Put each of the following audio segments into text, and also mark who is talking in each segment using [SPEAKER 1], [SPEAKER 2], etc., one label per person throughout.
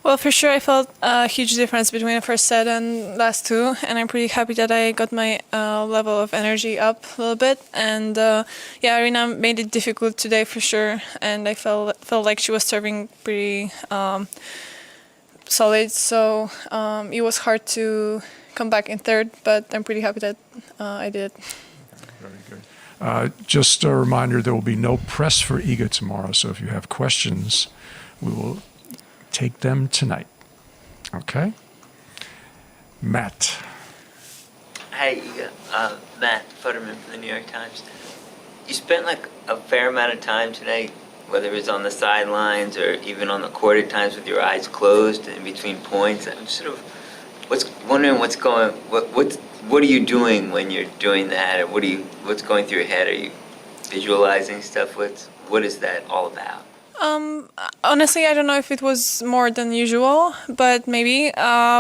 [SPEAKER 1] Well, for sure, I felt a huge difference between the first set and last two, and I'm pretty happy that I got my level of energy up a little bit. And yeah, Arena made it difficult today for sure, and I felt like she was serving pretty solid, so it was hard to come back in third, but I'm pretty happy that I did.
[SPEAKER 2] Very good. Just a reminder, there will be no press for Iga tomorrow, so if you have questions, we will take them tonight. Okay? Matt.
[SPEAKER 3] Hi, Iga. Matt Futterman from the New York Times. You spent like a fair amount of time tonight, whether it was on the sidelines or even on the court at times with your eyes closed in between points. I'm sort of wondering what are you doing when you're doing that, or what's going through your head? Are you visualizing stuff? What is that all about?
[SPEAKER 1] Honestly, I don't know if it was more than usual, but maybe.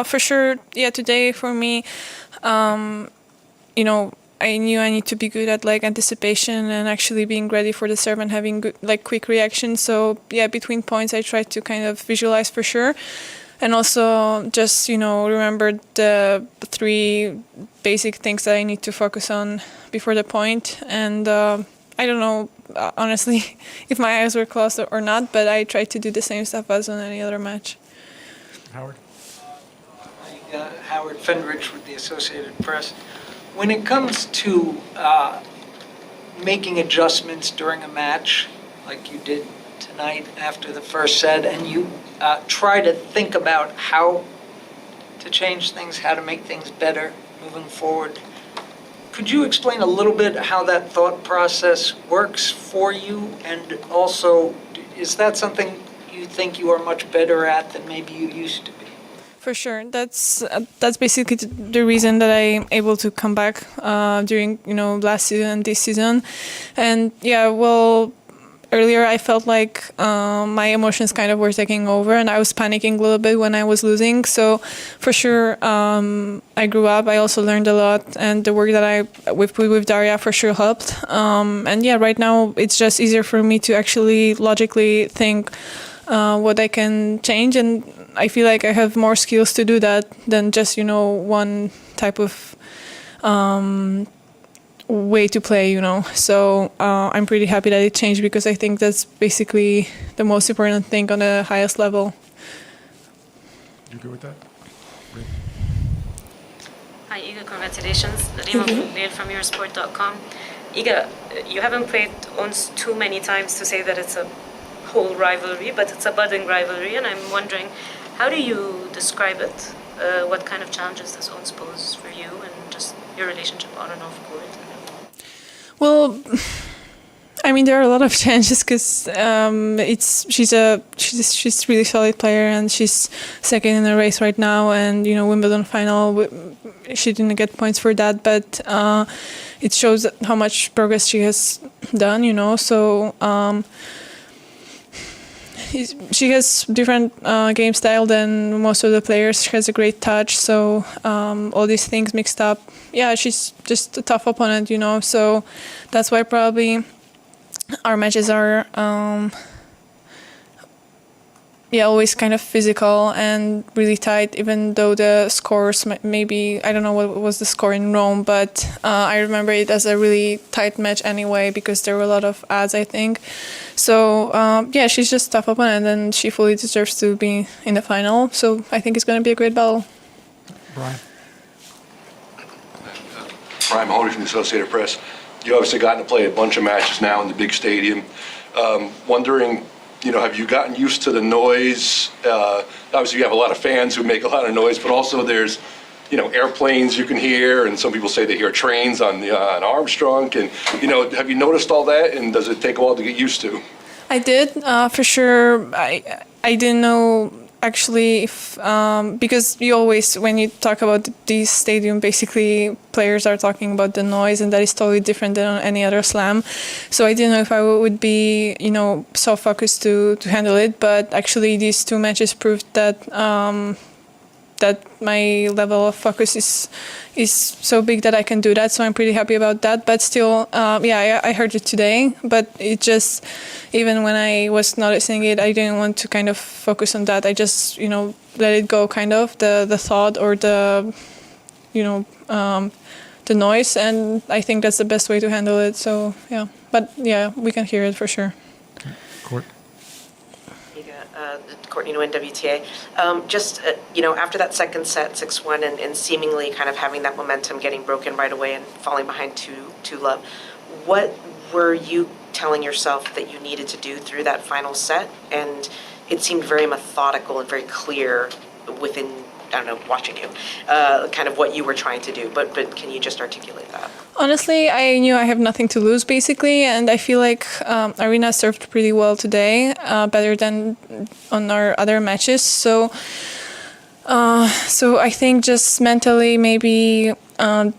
[SPEAKER 1] For sure, yeah, today for me, I knew I need to be good at like anticipation and actually being ready for the serve and having good, like quick reaction. So yeah, between points, I tried to kind of visualize for sure. And also just, remember the three basic things that I need to focus on before the point. And I don't know, honestly, if my eyes were closed or not, but I tried to do the same stuff as on any other match.
[SPEAKER 2] Howard?
[SPEAKER 4] Howard Fendrich with the Associated Press. When it comes to making adjustments during a match, like you did tonight after the first set, and you try to think about how to change things, how to make things better moving forward, could you explain a little bit how that thought process works for you? And also, is that something you think you are much better at than maybe you used to be?
[SPEAKER 1] For sure, that's basically the reason that I'm able to come back during last season and this season, and yeah, well, earlier I felt like my emotions kind of were taking over, and I was panicking a little bit when I was losing. So for sure, I grew up. I also learned a lot, and the work that I with Daria for sure helped. And yeah, right now it's just easier for me to actually logically think what I can change, and I feel like I have more skills to do that than just one type of way to play, So I'm pretty happy that it changed, because I think that's basically the most important thing on the highest level.
[SPEAKER 2] You good with that?
[SPEAKER 5] Hi, Iga, congratulations. Neil from Eurosport.com. Iga, you haven't played ONS too many times to say that it's a whole rivalry, but it's a budding rivalry, and I'm wondering, how do you describe it? What kind of challenges does ONS pose for you, and just your relationship on and off court?
[SPEAKER 1] Well, I mean, there are a lot of challenges, because she's a really solid player, and she's second in the race right now, and Wimbledon final, she didn't get points for that, but it shows how much progress she has done, So she has different game style than most of the players. She has a great touch, so all these things mixed up. Yeah, she's just a tough opponent, So that's why probably our matches are always kind of physical and really tight, even though the scores maybe, I don't know what was the score in Rome, but I remember it as a really tight match anyway, because there were a lot of ads, I think. So she's just a tough opponent, and she fully deserves to be in the final. So I think it's going to be a great battle.
[SPEAKER 2] Brian?
[SPEAKER 6] Brian Mahoney from the Associated Press. You obviously gotten to play a bunch of matches now in the big stadium. Wondering, have you gotten used to the noise? Obviously, you have a lot of fans who make a lot of noise, but also there's, airplanes you can hear, and some people say they hear trains on Armstrong. And, have you noticed all that, and does it take a while to get used to?
[SPEAKER 1] I did, for sure. I didn't know actually if because you always, when you talk about this stadium, basically players are talking about the noise, and that is totally different than on any other slam. So I didn't know if I would be so focused to handle it, but actually these two matches proved that that my level of focus is so big that I can do that. So I'm pretty happy about that. But still, I heard it today. But it just, even when I was noticing it, I didn't want to kind of focus on that. I just, let it go, kind of the thought or the noise. And I think that's the best way to handle it. So yeah, but yeah, we can hear it for sure.
[SPEAKER 2] Court.
[SPEAKER 7] Courtney Nguyen, WTA. After that second set, 6-1, and seemingly kind of having that momentum getting broken right away and falling behind 2-love, what were you telling yourself that you needed to do through that final set? And it seemed very methodical and very clear within, I don't know, watching you, kind of what you were trying to do. But can you just articulate that?
[SPEAKER 1] Honestly, I knew I have nothing to lose, basically, and I feel like Arena served pretty well today, better than on our other matches. So I think just mentally, maybe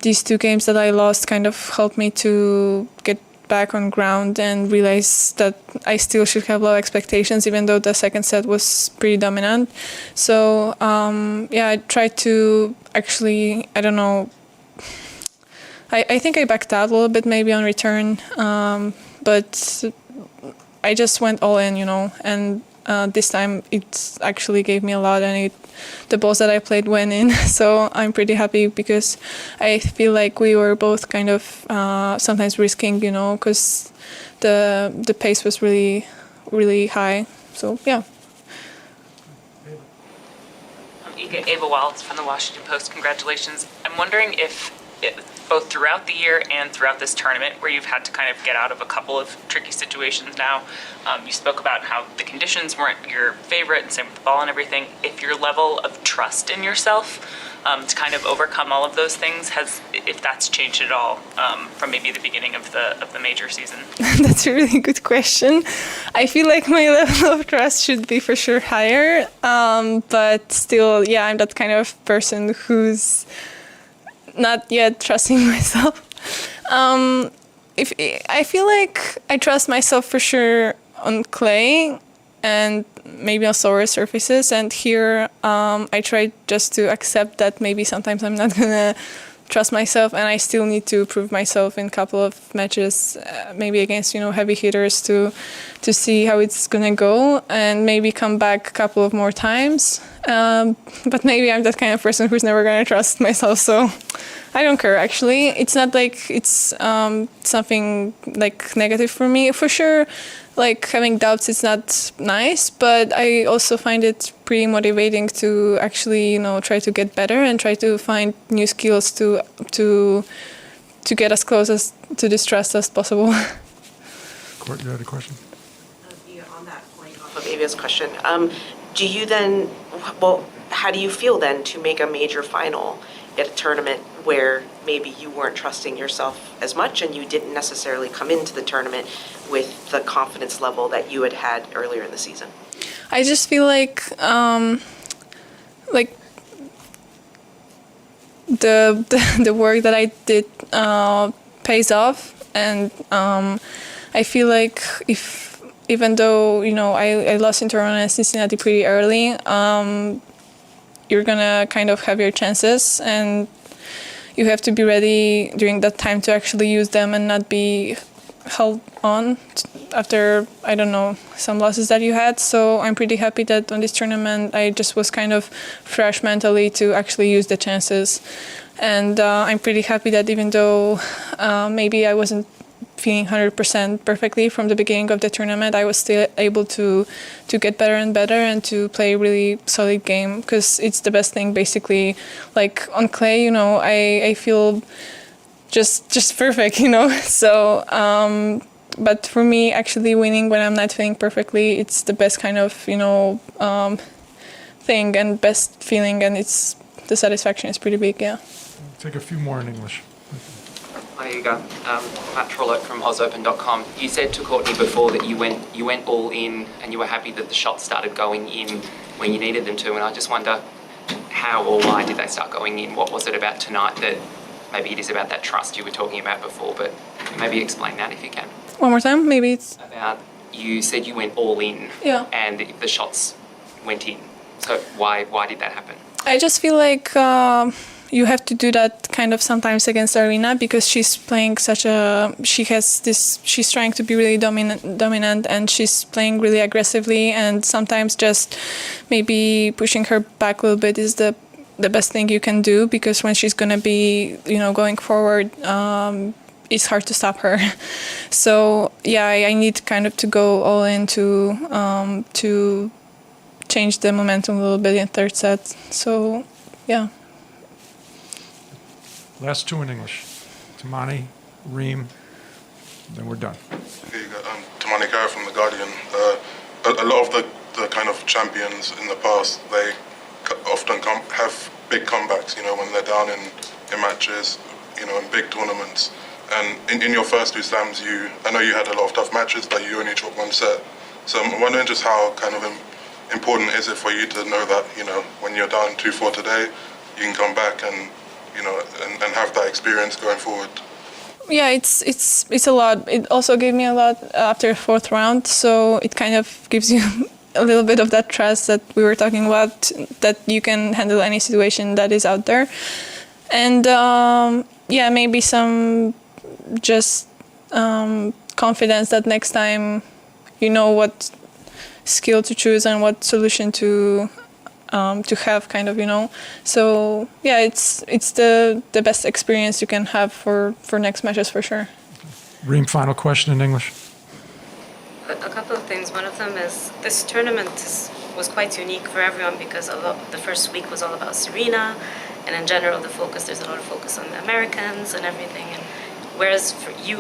[SPEAKER 1] these 2 games that I lost kind of helped me to get back on ground and realize that I still should have low expectations, even though the second set was pretty dominant. So I tried to actually, I don't know, I think I backed out a little bit maybe on return, but I just went all in, and this time it actually gave me a lot, and the balls that I played went in. So I'm pretty happy because I feel like we were both kind of sometimes risking, because the pace was really, really high. So yeah.
[SPEAKER 8] Ava Wilds from the Washington Post. Congratulations. I'm wondering if both throughout the year and throughout this tournament, where you've had to kind of get out of a couple of tricky situations now, you spoke about how the conditions weren't your favorite, and same with the ball and everything. If your level of trust in yourself to kind of overcome all of those things if that's changed at all from maybe the beginning of the major season?
[SPEAKER 1] That's a really good question. I feel like my level of trust should be for sure higher, but still, yeah, I'm that kind of person who's not yet trusting myself. If I feel like I trust myself for sure on clay and maybe on slower surfaces, and here I try just to accept that maybe sometimes I'm not gonna trust myself, and I still need to prove myself in a couple of matches, maybe against heavy hitters to see how it's gonna go, and maybe come back a couple of more times. But maybe I'm that kind of person who's never gonna trust myself, so I don't care. Actually, it's not like it's something like negative for me. For sure, like having doubts is not nice, but I also find it pretty motivating to actually try to get better and try to find new skills to get as close as to this trust as possible.
[SPEAKER 2] Court, you had a question?
[SPEAKER 7] On that point, off of Ava's question, do you then, how do you feel then to make a major final at a tournament where maybe you weren't trusting yourself as much and you didn't necessarily come into the tournament with the confidence level that you had earlier in the season?
[SPEAKER 1] I just feel like the work that I did pays off, and I feel like even though I lost in Toronto and Cincinnati pretty early, you're gonna kind of have your chances, and you have to be ready during that time to actually use them and not be held on after, I don't know, some losses that you had. So I'm pretty happy that on this tournament I just was kind of fresh mentally to actually use the chances. And I'm pretty happy that even though maybe I wasn't feeling 100% perfectly from the beginning of the tournament, I was still able to get better and better and to play a really solid game, because it's the best thing basically. Like on clay, I feel just perfect, so but for me, actually winning when I'm not feeling perfectly, it's the best kind of thing and best feeling, and it's the satisfaction is pretty big. Yeah,
[SPEAKER 2] Take a few more in English.
[SPEAKER 9] Hi, Iga. Matt Trollope from OzOpen.com. You said to Courtney before that you went all in and you were happy that the shots started going in when you needed them to, and I just wonder how or why did they start going in? What was it about tonight that maybe it is about that trust you were talking about before, but maybe explain that if you can.
[SPEAKER 1] One more time, maybe it's...
[SPEAKER 9] About, you said you went all in,
[SPEAKER 1] Yeah.
[SPEAKER 9] and the shots went in. So why did that happen?
[SPEAKER 1] I just feel like you have to do that kind of sometimes against Arena because she's playing she's trying to be really dominant and she's playing really aggressively, and sometimes just maybe pushing her back a little bit is the best thing you can do, because when she's going to be, going forward, it's hard to stop her. So yeah, I need kind of to go all in to change the momentum a little bit in third set. So yeah.
[SPEAKER 2] Last two in English. Tamani, Reem, then we're done.
[SPEAKER 10] Here you go. Tamani Kara from The Guardian. A lot of the kind of champions in the past, they often have big comebacks, when they're down in matches, in big tournaments. And in your first two slams, I know you had a lot of tough matches, but you only dropped one set. So I'm wondering just how kind of important is it for you to know that, when you're down 2-4 today, you can come back and and have that experience going forward?
[SPEAKER 1] Yeah, it's a lot. It also gave me a lot after fourth round, so it kind of gives you a little bit of that trust that we were talking about, that you can handle any situation that is out there. And maybe some just confidence that next time you know what skill to choose and what solution to have, kind of, So yeah, it's the best experience you can have for next matches for sure.
[SPEAKER 2] Reem, final question in English.
[SPEAKER 5] A couple of things. One of them is this tournament was quite unique for everyone because the first week was all about Serena, and in general there's a lot of focus on the Americans and everything. And whereas for you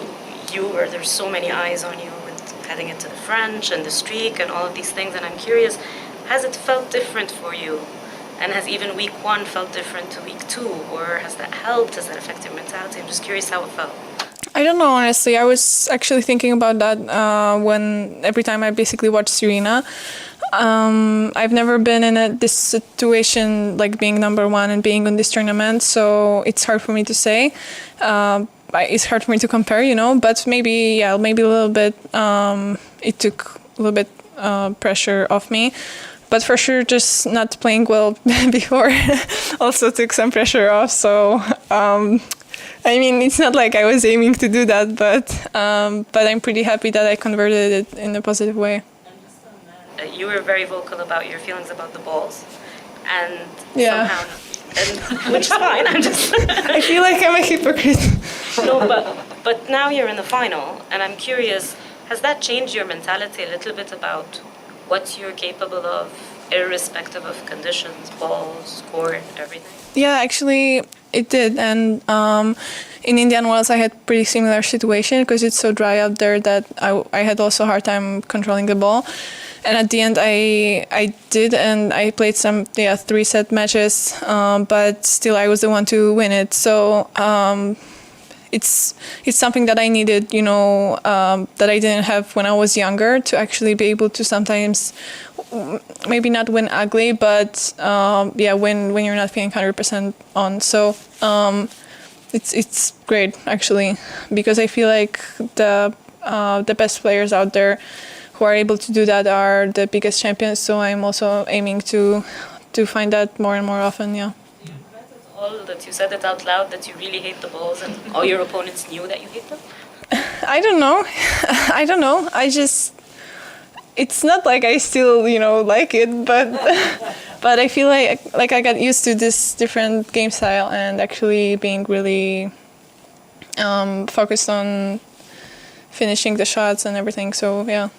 [SPEAKER 5] where there's so many eyes on you with heading into the French and the streak and all of these things, and I'm curious, has it felt different for you? And has even week 1 felt different to week 2? Or has that helped? Has that affected your mentality? I'm just curious how it felt.
[SPEAKER 1] I don't know, honestly. I was actually thinking about that every time I basically watch Serena. I've never been in this situation, like being number 1 and being in this tournament, so it's hard for me to say. It's hard for me to compare, but maybe a little bit, it took a little bit pressure off me. But for sure, just not playing well before also took some pressure off. So, it's not like I was aiming to do that, but I'm pretty happy that I converted it in a positive way.
[SPEAKER 5] You were very vocal about your feelings about the balls, and
[SPEAKER 1] yeah.
[SPEAKER 5] Which is fine.
[SPEAKER 1] I feel like I'm a hypocrite.
[SPEAKER 5] No, but now you're in the final, and I'm curious, has that changed your mentality a little bit about what you're capable of, irrespective of conditions, balls, court, everything?
[SPEAKER 1] Yeah, actually, it did. And in Indian Wells, I had pretty similar situation because it's so dry out there that I had also a hard time controlling the ball. And at the end, I did, and I played some 3-set matches, but still I was the one to win it. So it's something that I needed, that I didn't have when I was younger, to actually be able to sometimes maybe not win ugly, but when you're not feeling 100% on. So it's great actually, because I feel like the best players out there who are able to do that are the biggest champions. So I'm also aiming to find that more and more often. Yeah.
[SPEAKER 5] All that you said it out loud, that you really hate the balls, and all your opponents knew that you hate them?
[SPEAKER 1] I don't know. It's not like I still, like it, but I feel like I got used to this different game style and actually being really focused on finishing the shots and everything. So yeah.